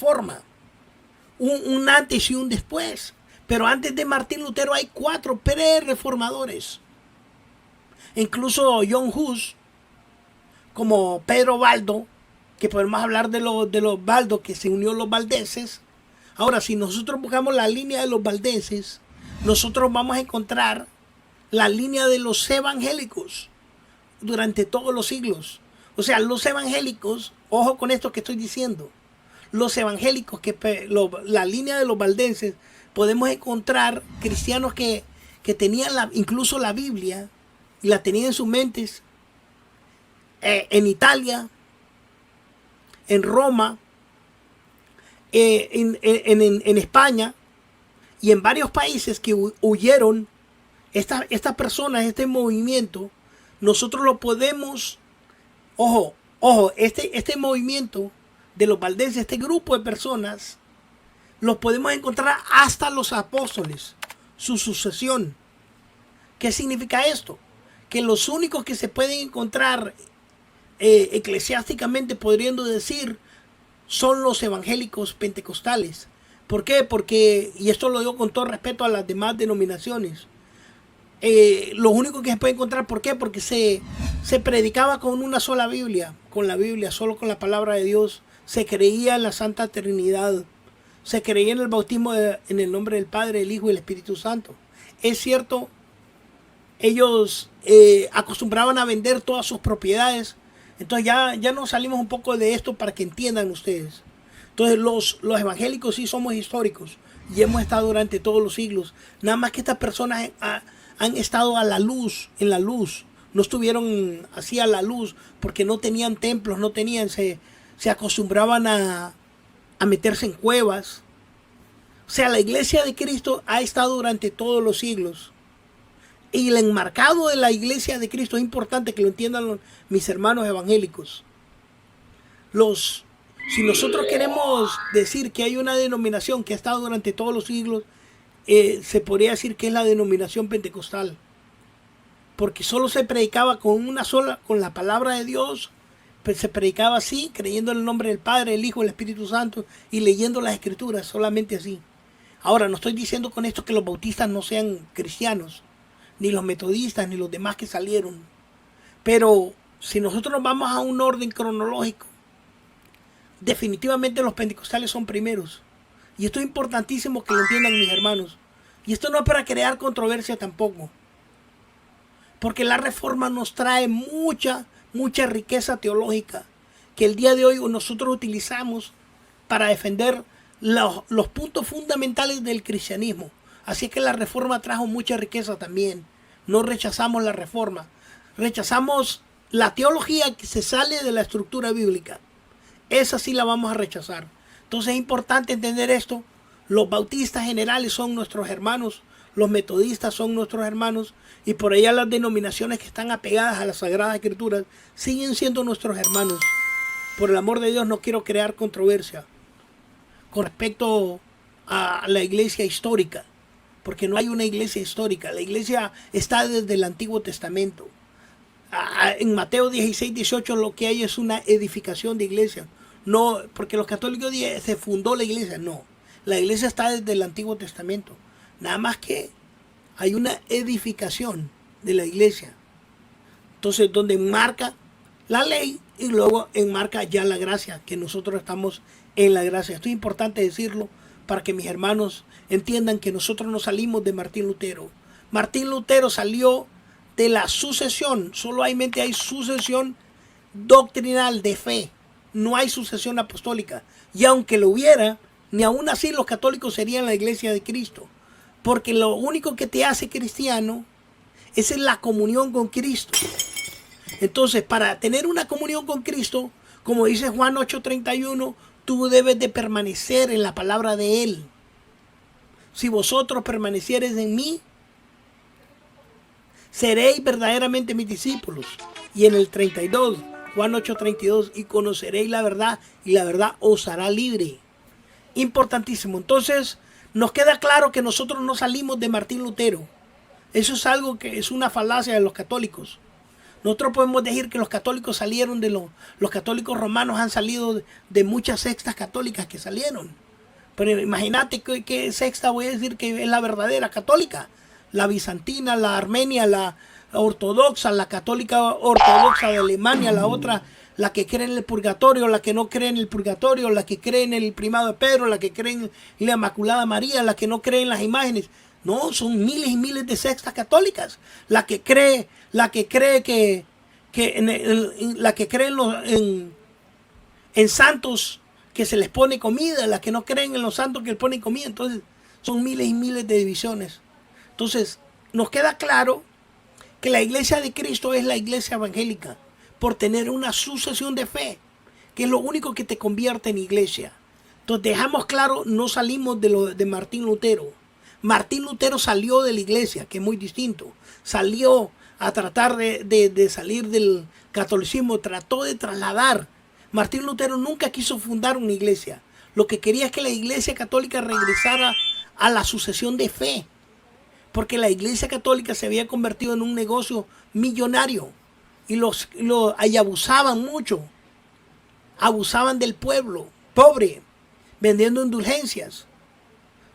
reforma. Un antes y un después. Pero antes de Martín Lutero hay 4 pre-reformadores. Incluso John Hus, como Pedro Baldo, que podemos hablar de los Baldo, que se unió a los valdeses. Ahora, si nosotros buscamos la línea de los valdeses, nosotros vamos a encontrar la línea de los evangélicos durante todos los siglos. O sea, los evangélicos, ojo con esto que estoy diciendo, los evangélicos, la línea de los valdenses, podemos encontrar cristianos que tenían incluso la Biblia, y la tenían en sus mentes, en Italia, en Roma, en España y en varios países que huyeron. Estas personas, este movimiento, nosotros lo podemos, ojo, este movimiento de los valdenses, este grupo de personas, los podemos encontrar hasta los apóstoles, su sucesión. ¿Qué significa esto? Que los únicos que se pueden encontrar eclesiásticamente, podriendo decir, son los evangélicos pentecostales. ¿Por qué? Porque, y esto lo digo con todo respeto a las demás denominaciones, los únicos que se puede encontrar, ¿por qué? Porque se predicaba con una sola Biblia, con la Biblia, solo con la palabra de Dios. Se creía en la Santa Trinidad, se creía en el bautismo en el nombre del Padre, el Hijo y el Espíritu Santo. Es cierto, ellos acostumbraban a vender todas sus propiedades. Entonces ya nos salimos un poco de esto para que entiendan ustedes. Entonces los evangélicos sí somos históricos y hemos estado durante todos los siglos. Nada más que estas personas han estado a la luz, en la luz. No estuvieron así a la luz porque no tenían templos, se acostumbraban a meterse en cuevas. O sea, la iglesia de Cristo ha estado durante todos los siglos. Y el enmarcado de la iglesia de Cristo es importante que lo entiendan mis hermanos evangélicos. Si nosotros queremos decir que hay una denominación que ha estado durante todos los siglos, se podría decir que es la denominación pentecostal. Porque solo se predicaba con la palabra de Dios. Pues se predicaba así, creyendo en el nombre del Padre, el Hijo, el Espíritu Santo y leyendo las Escrituras, solamente así. Ahora, no estoy diciendo con esto que los bautistas no sean cristianos, ni los metodistas, ni los demás que salieron. Pero si nosotros nos vamos a un orden cronológico, definitivamente los pentecostales son primeros. Y esto es importantísimo que lo entiendan mis hermanos. Y esto no es para crear controversia tampoco. Porque la reforma nos trae mucha riqueza teológica que el día de hoy nosotros utilizamos para defender los puntos fundamentales del cristianismo. Así que la reforma trajo mucha riqueza también. No rechazamos la reforma. Rechazamos la teología que se sale de la estructura bíblica. Esa sí la vamos a rechazar. Entonces es importante entender esto. Los bautistas generales son nuestros hermanos. Los metodistas son nuestros hermanos. Y por allá las denominaciones que están apegadas a las Sagradas Escrituras siguen siendo nuestros hermanos. Por el amor de Dios, no quiero crear controversia con respecto a la iglesia histórica. Porque no hay una iglesia histórica. La iglesia está desde el Antiguo Testamento. En Mateo 16, 18 lo que hay es una edificación de iglesia. No, porque los católicos dicen se fundó la iglesia. No, la iglesia está desde el Antiguo Testamento. Nada más que hay una edificación de la iglesia. Entonces, donde enmarca la ley y luego enmarca ya la gracia, que nosotros estamos en la gracia. Esto es importante decirlo para que mis hermanos entiendan que nosotros no salimos de Martín Lutero. Martín Lutero salió de la sucesión. Solamente hay sucesión doctrinal de fe. No hay sucesión apostólica. Y aunque lo hubiera, ni aún así los católicos serían la iglesia de Cristo. Porque lo único que te hace cristiano es la comunión con Cristo. Entonces, para tener una comunión con Cristo, como dice Juan 8:31, tú debes de permanecer en la palabra de Él. Si vosotros permaneciereis en mí, seréis verdaderamente mis discípulos. Y en el 32, Juan 8:32, y conoceréis la verdad, y la verdad os hará libre. Importantísimo. Entonces, nos queda claro que nosotros no salimos de Martín Lutero. Eso es algo que es una falacia de los católicos. Nosotros podemos decir que los católicos salieron de los católicos romanos han salido de muchas sectas católicas que salieron. Pero imagínate qué secta voy a decir que es la verdadera católica. La bizantina, la armenia, la ortodoxa, la católica ortodoxa de Alemania, la otra, la que cree en el purgatorio, la que no cree en el purgatorio, la que cree en el primado de Pedro, la que cree en la Inmaculada María, la que no cree en las imágenes. No, son miles y miles de sectas católicas. La que cree en santos que se les pone comida, la que no creen en los santos que les ponen comida. Entonces, son miles y miles de divisiones. Entonces, nos queda claro que la iglesia de Cristo es la iglesia evangélica por tener una sucesión de fe, que es lo único que te convierte en iglesia. Entonces, dejamos claro, no salimos de Martín Lutero. Martín Lutero salió de la iglesia, que es muy distinto. Salió a tratar de salir del catolicismo, trató de trasladar. Martín Lutero nunca quiso fundar una iglesia. Lo que quería es que la iglesia católica regresara a la sucesión de fe. Porque la iglesia católica se había convertido en un negocio millonario. Y abusaban mucho. Abusaban del pueblo pobre, vendiendo indulgencias.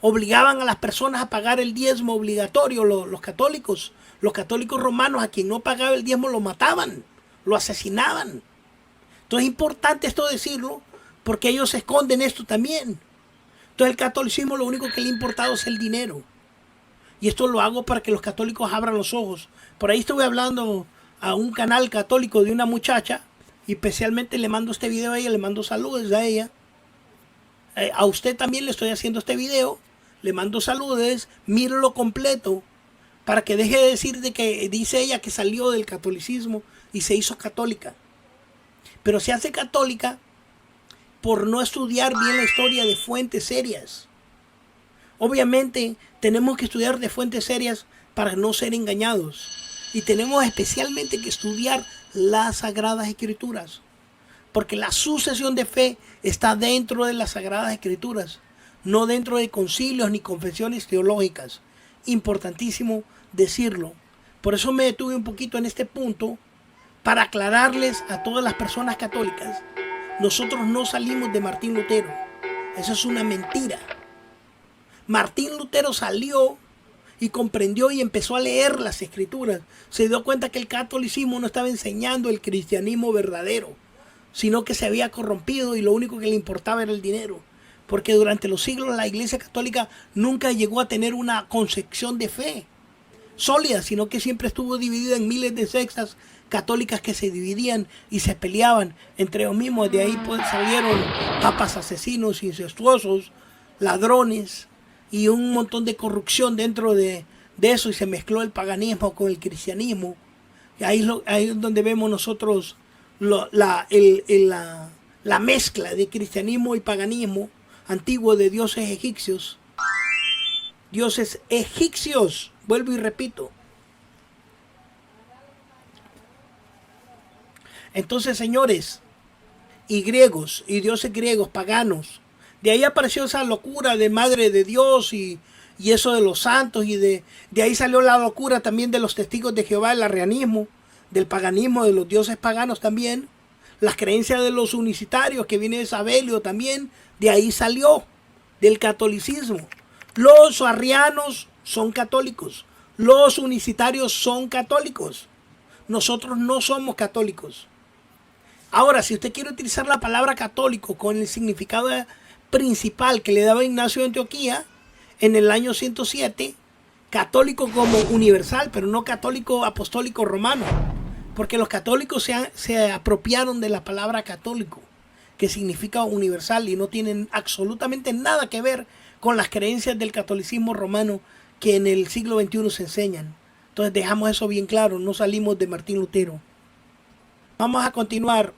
Obligaban a las personas a pagar el diezmo obligatorio, los católicos romanos, a quien no pagaba el diezmo lo mataban, lo asesinaban. Entonces es importante esto decirlo, porque ellos esconden esto también. Entonces el catolicismo lo único que le ha importado es el dinero. Y esto lo hago para que los católicos abran los ojos. Por ahí estuve hablando a un canal católico de una muchacha, y especialmente le mando este video a ella, le mando saludos a ella. A usted también le estoy haciendo este video, le mando saludos, míralo completo, para que deje de decir de que dice ella que salió del catolicismo y se hizo católica. Pero se hace católica por no estudiar bien la historia de fuentes serias. Obviamente tenemos que estudiar de fuentes serias para no ser engañados. Y tenemos especialmente que estudiar las Sagradas Escrituras. Porque la sucesión de fe está dentro de las Sagradas Escrituras, no dentro de concilios ni confesiones teológicas. Importantísimo decirlo. Por eso me detuve un poquito en este punto, para aclararles a todas las personas católicas. Nosotros no salimos de Martín Lutero. Eso es una mentira. Martín Lutero salió y comprendió y empezó a leer las Escrituras. Se dio cuenta que el catolicismo no estaba enseñando el cristianismo verdadero, sino que se había corrompido y lo único que le importaba era el dinero. Porque durante los siglos la Iglesia Católica nunca llegó a tener una concepción de fe sólida, sino que siempre estuvo dividida en miles de sectas católicas que se dividían y se peleaban entre ellos mismos. De ahí pues salieron papas asesinos, incestuosos, ladrones y un montón de corrupción dentro de eso, y se mezcló el paganismo con el cristianismo. Y ahí es donde vemos nosotros la mezcla de cristianismo y paganismo antiguo de dioses egipcios. Dioses egipcios, vuelvo y repito. Entonces, señores, y griegos, y dioses griegos, paganos, de ahí apareció esa locura de Madre de Dios y eso de los santos, y de ahí salió la locura también de los testigos de Jehová, el arrianismo, del paganismo, de los dioses paganos también, las creencias de los unicitarios que viene de Sabelio también, de ahí salió, del catolicismo. Los arrianos son católicos, los unicitarios son católicos, nosotros no somos católicos. Ahora, si usted quiere utilizar la palabra católico con el significado principal que le daba Ignacio de Antioquía en el año 107, católico como universal, pero no católico apostólico romano, porque los católicos se apropiaron de la palabra católico, que significa universal, y no tienen absolutamente nada que ver con las creencias del catolicismo romano que en el siglo XXI se enseñan. Entonces dejamos eso bien claro, no salimos de Martín Lutero. Vamos a continuar.